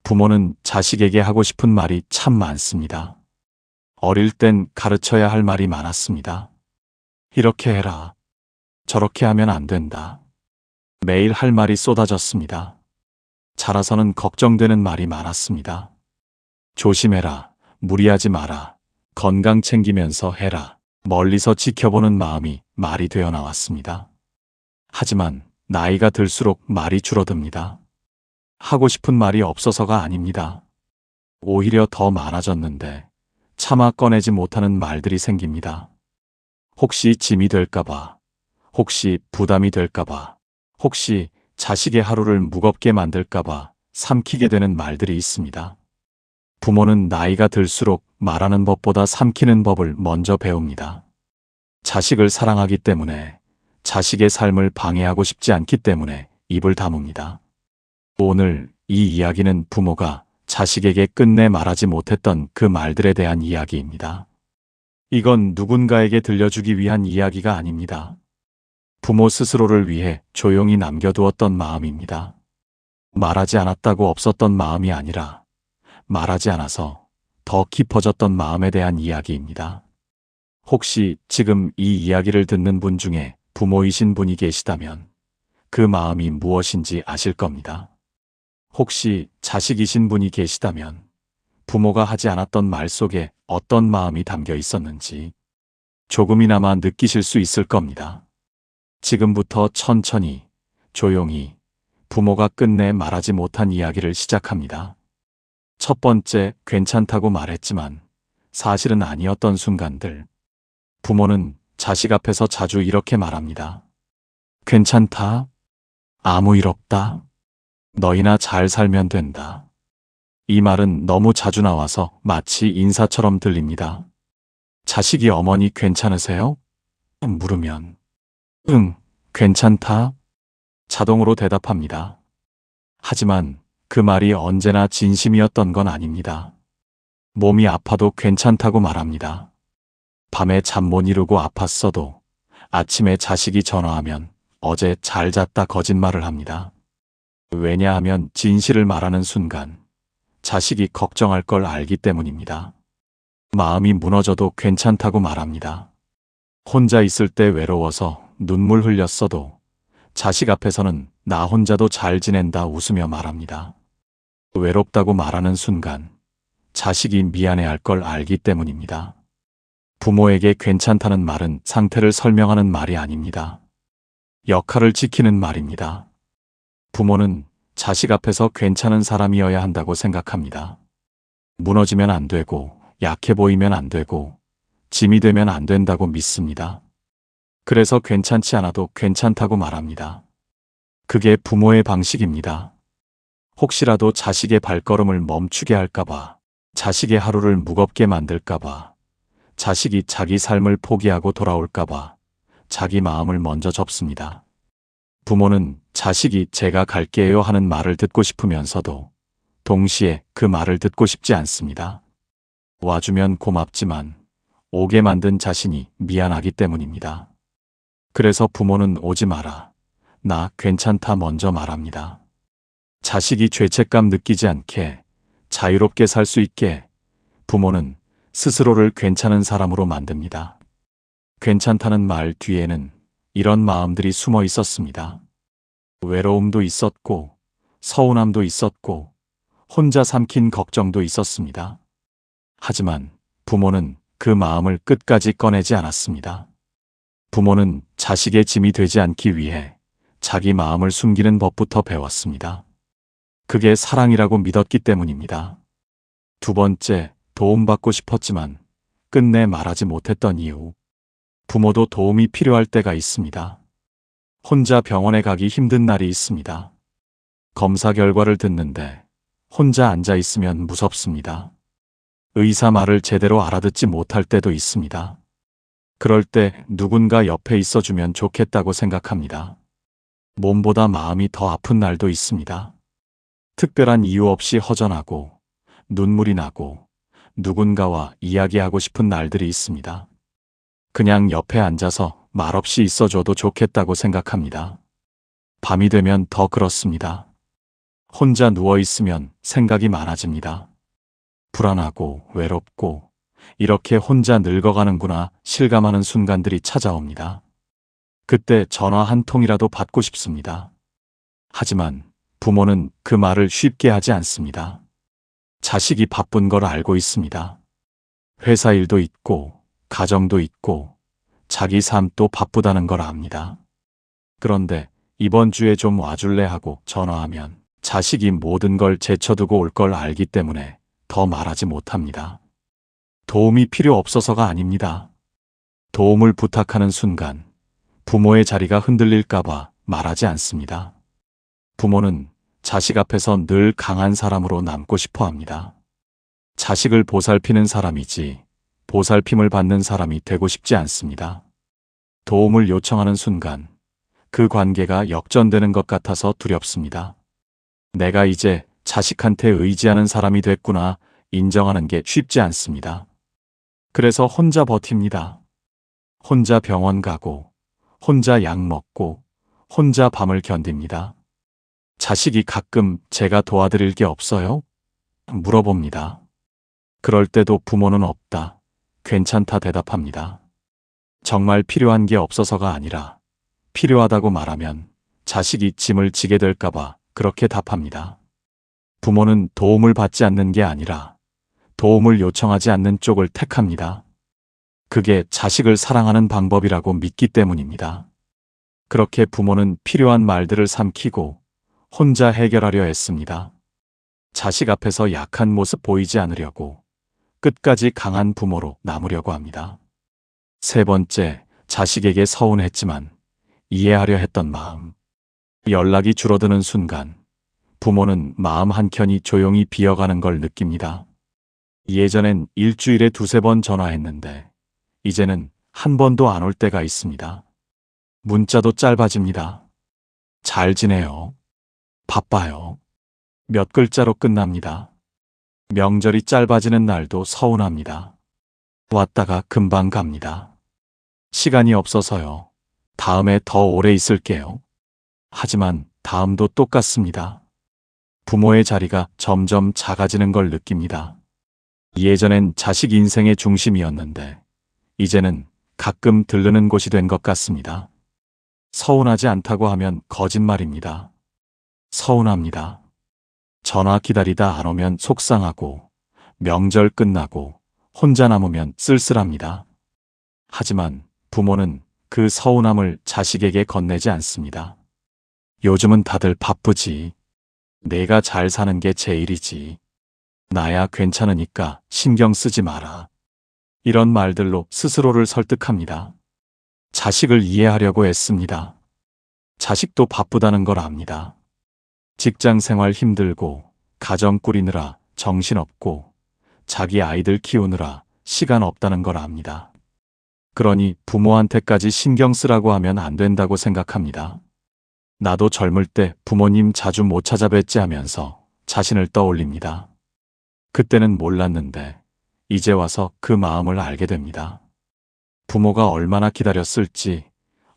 부모는 자식에게 하고 싶은 말이 참 많습니다. 어릴 땐 가르쳐야 할 말이 많았습니다. 이렇게 해라. 저렇게 하면 안 된다. 매일 할 말이 쏟아졌습니다. 자라서는 걱정되는 말이 많았습니다. 조심해라. 무리하지 마라. 건강 챙기면서 해라. 멀리서 지켜보는 마음이 말이 되어 나왔습니다. 하지만 나이가 들수록 말이 줄어듭니다. 하고 싶은 말이 없어서가 아닙니다. 오히려 더 많아졌는데 차마 꺼내지 못하는 말들이 생깁니다. 혹시 짐이 될까봐, 혹시 부담이 될까봐, 혹시 자식의 하루를 무겁게 만들까봐 삼키게 되는 말들이 있습니다. 부모는 나이가 들수록 말하는 법보다 삼키는 법을 먼저 배웁니다. 자식을 사랑하기 때문에, 자식의 삶을 방해하고 싶지 않기 때문에 입을 다뭅니다. 오늘 이 이야기는 부모가 자식에게 끝내 말하지 못했던 그 말들에 대한 이야기입니다. 이건 누군가에게 들려주기 위한 이야기가 아닙니다. 부모 스스로를 위해 조용히 남겨두었던 마음입니다. 말하지 않았다고 없었던 마음이 아니라 말하지 않아서 더 깊어졌던 마음에 대한 이야기입니다. 혹시 지금 이 이야기를 듣는 분 중에 부모이신 분이 계시다면 그 마음이 무엇인지 아실 겁니다. 혹시 자식이신 분이 계시다면 부모가 하지 않았던 말 속에 어떤 마음이 담겨 있었는지 조금이나마 느끼실 수 있을 겁니다. 지금부터 천천히, 조용히 부모가 끝내 말하지 못한 이야기를 시작합니다. 첫 번째, 괜찮다고 말했지만 사실은 아니었던 순간들. 부모는 자식 앞에서 자주 이렇게 말합니다. 괜찮다. 아무 일 없다. 너희나 잘 살면 된다. 이 말은 너무 자주 나와서 마치 인사처럼 들립니다. 자식이 어머니 괜찮으세요? 물으면 응, 괜찮다. 자동으로 대답합니다. 하지만 그 말이 언제나 진심이었던 건 아닙니다. 몸이 아파도 괜찮다고 말합니다. 밤에 잠 못 이루고 아팠어도 아침에 자식이 전화하면 어제 잘 잤다 거짓말을 합니다. 왜냐하면 진실을 말하는 순간 자식이 걱정할 걸 알기 때문입니다. 마음이 무너져도 괜찮다고 말합니다. 혼자 있을 때 외로워서 눈물 흘렸어도 자식 앞에서는 나 혼자도 잘 지낸다 웃으며 말합니다. 외롭다고 말하는 순간 자식이 미안해할 걸 알기 때문입니다. 부모에게 괜찮다는 말은 상태를 설명하는 말이 아닙니다. 역할을 지키는 말입니다. 부모는 자식 앞에서 괜찮은 사람이어야 한다고 생각합니다. 무너지면 안 되고, 약해 보이면 안 되고, 짐이 되면 안 된다고 믿습니다. 그래서 괜찮지 않아도 괜찮다고 말합니다. 그게 부모의 방식입니다. 혹시라도 자식의 발걸음을 멈추게 할까봐, 자식의 하루를 무겁게 만들까봐, 자식이 자기 삶을 포기하고 돌아올까봐 자기 마음을 먼저 접습니다. 부모는 자식이 제가 갈게요 하는 말을 듣고 싶으면서도 동시에 그 말을 듣고 싶지 않습니다. 와주면 고맙지만 오게 만든 자신이 미안하기 때문입니다. 그래서 부모는 오지 마라. 나 괜찮다 먼저 말합니다. 자식이 죄책감 느끼지 않게 자유롭게 살 수 있게 부모는 스스로를 괜찮은 사람으로 만듭니다. 괜찮다는 말 뒤에는 이런 마음들이 숨어 있었습니다. 외로움도 있었고, 서운함도 있었고, 혼자 삼킨 걱정도 있었습니다. 하지만 부모는 그 마음을 끝까지 꺼내지 않았습니다. 부모는 자식의 짐이 되지 않기 위해 자기 마음을 숨기는 법부터 배웠습니다. 그게 사랑이라고 믿었기 때문입니다. 두 번째, 도움받고 싶었지만 끝내 말하지 못했던 이유. 부모도 도움이 필요할 때가 있습니다. 혼자 병원에 가기 힘든 날이 있습니다. 검사 결과를 듣는데 혼자 앉아 있으면 무섭습니다. 의사 말을 제대로 알아듣지 못할 때도 있습니다. 그럴 때 누군가 옆에 있어주면 좋겠다고 생각합니다. 몸보다 마음이 더 아픈 날도 있습니다. 특별한 이유 없이 허전하고 눈물이 나고 누군가와 이야기하고 싶은 날들이 있습니다. 그냥 옆에 앉아서 말없이 있어줘도 좋겠다고 생각합니다. 밤이 되면 더 그렇습니다. 혼자 누워 있으면 생각이 많아집니다. 불안하고 외롭고 이렇게 혼자 늙어가는구나 실감하는 순간들이 찾아옵니다. 그때 전화 한 통이라도 받고 싶습니다. 하지만 부모는 그 말을 쉽게 하지 않습니다. 자식이 바쁜 걸 알고 있습니다. 회사 일도 있고 가정도 있고 자기 삶도 바쁘다는 걸 압니다. 그런데 이번 주에 좀 와줄래 하고 전화하면 자식이 모든 걸 제쳐두고 올 걸 알기 때문에 더 말하지 못합니다. 도움이 필요 없어서가 아닙니다. 도움을 부탁하는 순간 부모의 자리가 흔들릴까봐 말하지 않습니다. 부모는 자식 앞에서 늘 강한 사람으로 남고 싶어 합니다. 자식을 보살피는 사람이지 보살핌을 받는 사람이 되고 싶지 않습니다. 도움을 요청하는 순간 그 관계가 역전되는 것 같아서 두렵습니다. 내가 이제 자식한테 의지하는 사람이 됐구나 인정하는 게 쉽지 않습니다. 그래서 혼자 버팁니다. 혼자 병원 가고, 혼자 약 먹고, 혼자 밤을 견딥니다. 자식이 가끔 제가 도와드릴 게 없어요? 물어봅니다. 그럴 때도 부모는 없다, 괜찮다 대답합니다. 정말 필요한 게 없어서가 아니라 필요하다고 말하면 자식이 짐을 지게 될까봐 그렇게 답합니다. 부모는 도움을 받지 않는 게 아니라 도움을 요청하지 않는 쪽을 택합니다. 그게 자식을 사랑하는 방법이라고 믿기 때문입니다. 그렇게 부모는 필요한 말들을 삼키고 혼자 해결하려 했습니다. 자식 앞에서 약한 모습 보이지 않으려고 끝까지 강한 부모로 남으려고 합니다. 세 번째, 자식에게 서운했지만 이해하려 했던 마음. 연락이 줄어드는 순간 부모는 마음 한켠이 조용히 비어가는 걸 느낍니다. 예전엔 일주일에 두세 번 전화했는데 이제는 한 번도 안 올 때가 있습니다. 문자도 짧아집니다. 잘 지내요? 바빠요? 몇 글자로 끝납니다. 명절이 짧아지는 날도 서운합니다. 왔다가 금방 갑니다. 시간이 없어서요. 다음에 더 오래 있을게요. 하지만 다음도 똑같습니다. 부모의 자리가 점점 작아지는 걸 느낍니다. 예전엔 자식 인생의 중심이었는데 이제는 가끔 들르는 곳이 된 것 같습니다. 서운하지 않다고 하면 거짓말입니다. 서운합니다. 전화 기다리다 안 오면 속상하고 명절 끝나고 혼자 남으면 쓸쓸합니다. 하지만 부모는 그 서운함을 자식에게 건네지 않습니다. 요즘은 다들 바쁘지. 내가 잘 사는 게 제일이지. 나야 괜찮으니까 신경 쓰지 마라. 이런 말들로 스스로를 설득합니다. 자식을 이해하려고 애씁니다. 자식도 바쁘다는 걸 압니다. 직장 생활 힘들고 가정 꾸리느라 정신없고 자기 아이들 키우느라 시간 없다는 걸 압니다. 그러니 부모한테까지 신경 쓰라고 하면 안 된다고 생각합니다. 나도 젊을 때 부모님 자주 못 찾아뵙지 하면서 자신을 떠올립니다. 그때는 몰랐는데 이제 와서 그 마음을 알게 됩니다. 부모가 얼마나 기다렸을지,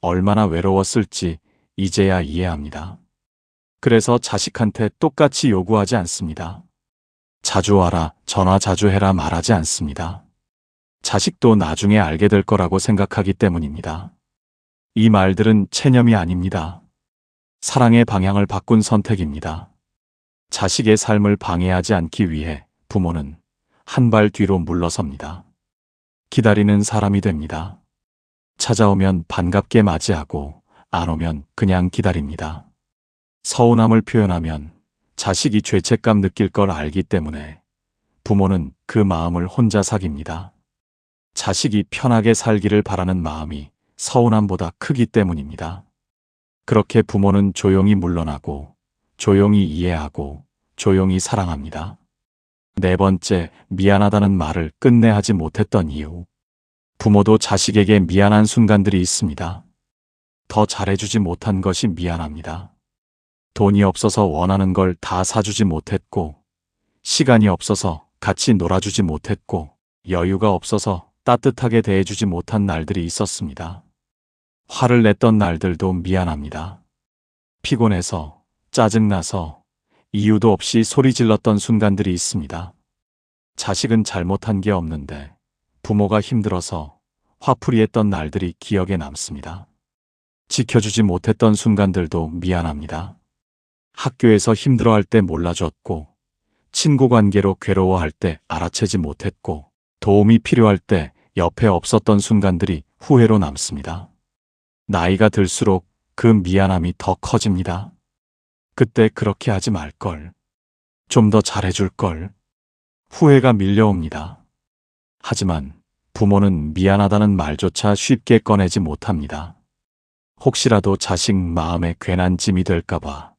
얼마나 외로웠을지 이제야 이해합니다. 그래서 자식한테 똑같이 요구하지 않습니다. 자주 와라, 전화 자주 해라 말하지 않습니다. 자식도 나중에 알게 될 거라고 생각하기 때문입니다. 이 말들은 체념이 아닙니다. 사랑의 방향을 바꾼 선택입니다. 자식의 삶을 방해하지 않기 위해 부모는 한 발 뒤로 물러섭니다. 기다리는 사람이 됩니다. 찾아오면 반갑게 맞이하고 안 오면 그냥 기다립니다. 서운함을 표현하면 자식이 죄책감 느낄 걸 알기 때문에 부모는 그 마음을 혼자 사깁니다. 자식이 편하게 살기를 바라는 마음이 서운함보다 크기 때문입니다. 그렇게 부모는 조용히 물러나고 조용히 이해하고 조용히 사랑합니다. 네 번째, 미안하다는 말을 끝내 하지 못했던 이유. 부모도 자식에게 미안한 순간들이 있습니다. 더 잘해주지 못한 것이 미안합니다. 돈이 없어서 원하는 걸 다 사주지 못했고, 시간이 없어서 같이 놀아주지 못했고, 여유가 없어서 따뜻하게 대해주지 못한 날들이 있었습니다. 화를 냈던 날들도 미안합니다. 피곤해서, 짜증나서, 이유도 없이 소리 질렀던 순간들이 있습니다. 자식은 잘못한 게 없는데 부모가 힘들어서 화풀이했던 날들이 기억에 남습니다. 지켜주지 못했던 순간들도 미안합니다. 학교에서 힘들어할 때 몰라줬고, 친구 관계로 괴로워할 때 알아채지 못했고, 도움이 필요할 때 옆에 없었던 순간들이 후회로 남습니다. 나이가 들수록 그 미안함이 더 커집니다. 그때 그렇게 하지 말걸. 좀 더 잘해줄걸. 후회가 밀려옵니다. 하지만 부모는 미안하다는 말조차 쉽게 꺼내지 못합니다. 혹시라도 자식 마음에 괜한 짐이 될까봐,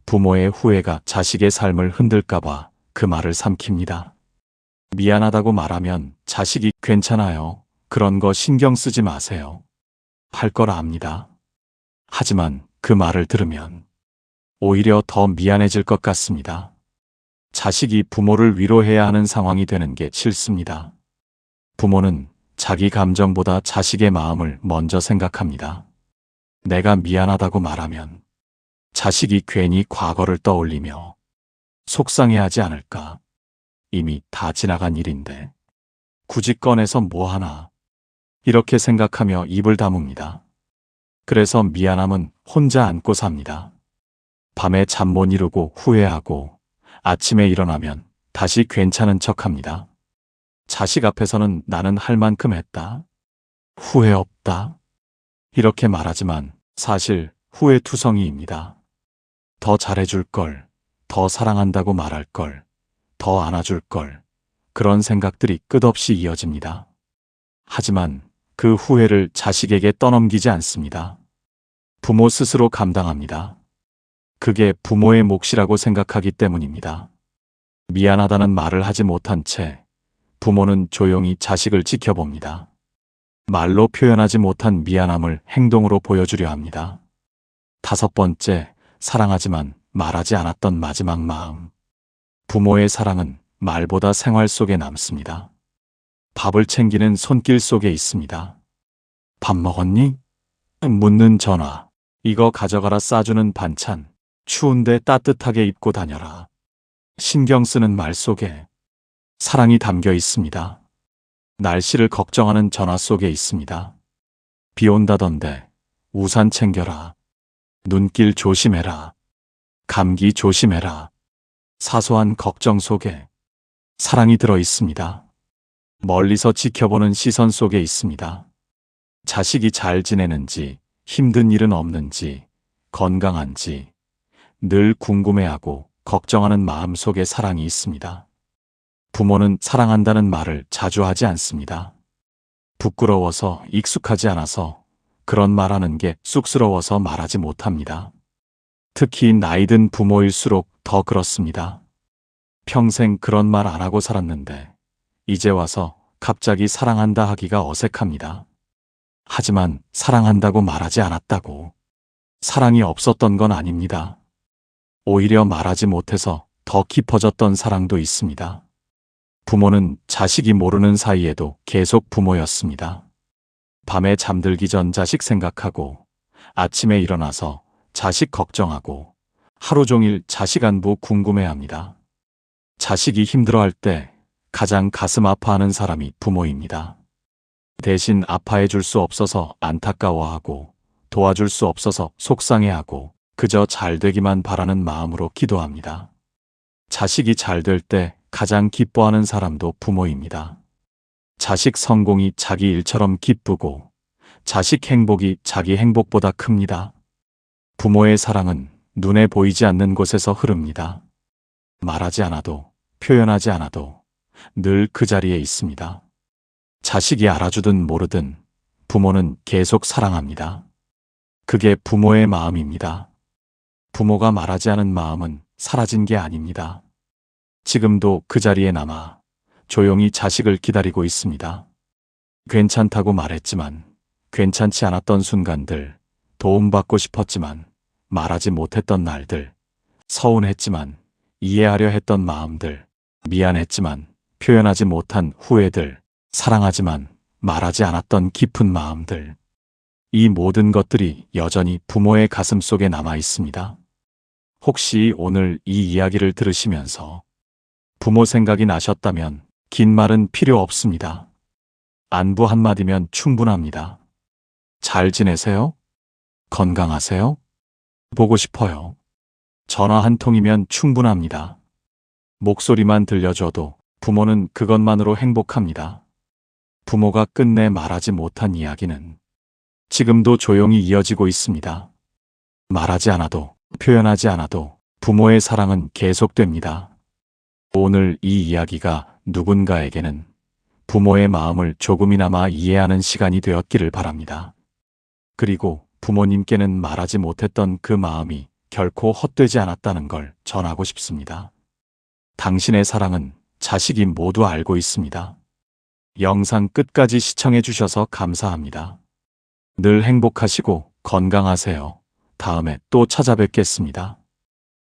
부모의 후회가 자식의 삶을 흔들까봐 그 말을 삼킵니다. 미안하다고 말하면 자식이 괜찮아요. 그런 거 신경 쓰지 마세요. 할 걸 압니다. 하지만 그 말을 들으면 오히려 더 미안해질 것 같습니다. 자식이 부모를 위로해야 하는 상황이 되는 게 싫습니다. 부모는 자기 감정보다 자식의 마음을 먼저 생각합니다. 내가 미안하다고 말하면 자식이 괜히 과거를 떠올리며 속상해하지 않을까. 이미 다 지나간 일인데 굳이 꺼내서 뭐하나. 이렇게 생각하며 입을 다뭅니다. 그래서 미안함은 혼자 안고 삽니다. 밤에 잠 못 이루고 후회하고 아침에 일어나면 다시 괜찮은 척합니다. 자식 앞에서는 나는 할 만큼 했다. 후회 없다. 이렇게 말하지만 사실 후회투성이입니다. 더 잘해줄 걸, 더 사랑한다고 말할 걸, 더 안아줄 걸, 그런 생각들이 끝없이 이어집니다. 하지만 그 후회를 자식에게 떠넘기지 않습니다. 부모 스스로 감당합니다. 그게 부모의 몫이라고 생각하기 때문입니다. 미안하다는 말을 하지 못한 채 부모는 조용히 자식을 지켜봅니다. 말로 표현하지 못한 미안함을 행동으로 보여주려 합니다. 5번째, 사랑하지만 말하지 않았던 마지막 마음. 부모의 사랑은 말보다 생활 속에 남습니다. 밥을 챙기는 손길 속에 있습니다. 밥 먹었니? 묻는 전화. 이거 가져가라 싸주는 반찬. 추운데 따뜻하게 입고 다녀라. 신경 쓰는 말 속에 사랑이 담겨 있습니다. 날씨를 걱정하는 전화 속에 있습니다. 비 온다던데 우산 챙겨라. 눈길 조심해라. 감기 조심해라. 사소한 걱정 속에 사랑이 들어 있습니다. 멀리서 지켜보는 시선 속에 있습니다. 자식이 잘 지내는지, 힘든 일은 없는지, 건강한지 늘 궁금해하고 걱정하는 마음 속에 사랑이 있습니다. 부모는 사랑한다는 말을 자주 하지 않습니다. 부끄러워서 익숙하지 않아서 그런 말하는 게 쑥스러워서 말하지 못합니다. 특히 나이 든 부모일수록 더 그렇습니다. 평생 그런 말 안 하고 살았는데 이제 와서 갑자기 사랑한다 하기가 어색합니다. 하지만 사랑한다고 말하지 않았다고 사랑이 없었던 건 아닙니다. 오히려 말하지 못해서 더 깊어졌던 사랑도 있습니다. 부모는 자식이 모르는 사이에도 계속 부모였습니다. 밤에 잠들기 전 자식 생각하고 아침에 일어나서 자식 걱정하고 하루 종일 자식 안부 궁금해합니다. 자식이 힘들어할 때 가장 가슴 아파하는 사람이 부모입니다. 대신 아파해 줄 수 없어서 안타까워하고 도와줄 수 없어서 속상해하고 그저 잘 되기만 바라는 마음으로 기도합니다. 자식이 잘 될 때 가장 기뻐하는 사람도 부모입니다. 자식 성공이 자기 일처럼 기쁘고 자식 행복이 자기 행복보다 큽니다. 부모의 사랑은 눈에 보이지 않는 곳에서 흐릅니다. 말하지 않아도 표현하지 않아도 늘 그 자리에 있습니다. 자식이 알아주든 모르든 부모는 계속 사랑합니다. 그게 부모의 마음입니다. 부모가 말하지 않은 마음은 사라진 게 아닙니다. 지금도 그 자리에 남아 조용히 자식을 기다리고 있습니다. 괜찮다고 말했지만 괜찮지 않았던 순간들, 도움받고 싶었지만 말하지 못했던 날들, 서운했지만 이해하려 했던 마음들, 미안했지만 표현하지 못한 후회들, 사랑하지만 말하지 않았던 깊은 마음들. 이 모든 것들이 여전히 부모의 가슴 속에 남아 있습니다. 혹시 오늘 이 이야기를 들으시면서 부모 생각이 나셨다면 긴 말은 필요 없습니다. 안부 한마디면 충분합니다. 잘 지내세요? 건강하세요? 보고 싶어요. 전화 한 통이면 충분합니다. 목소리만 들려줘도 부모는 그것만으로 행복합니다. 부모가 끝내 말하지 못한 이야기는 지금도 조용히 이어지고 있습니다. 말하지 않아도, 표현하지 않아도 부모의 사랑은 계속됩니다. 오늘 이 이야기가 누군가에게는 부모의 마음을 조금이나마 이해하는 시간이 되었기를 바랍니다. 그리고 부모님께는 말하지 못했던 그 마음이 결코 헛되지 않았다는 걸 전하고 싶습니다. 당신의 사랑은 자식이 모두 알고 있습니다. 영상 끝까지 시청해 주셔서 감사합니다. 늘 행복하시고 건강하세요. 다음에 또 찾아뵙겠습니다.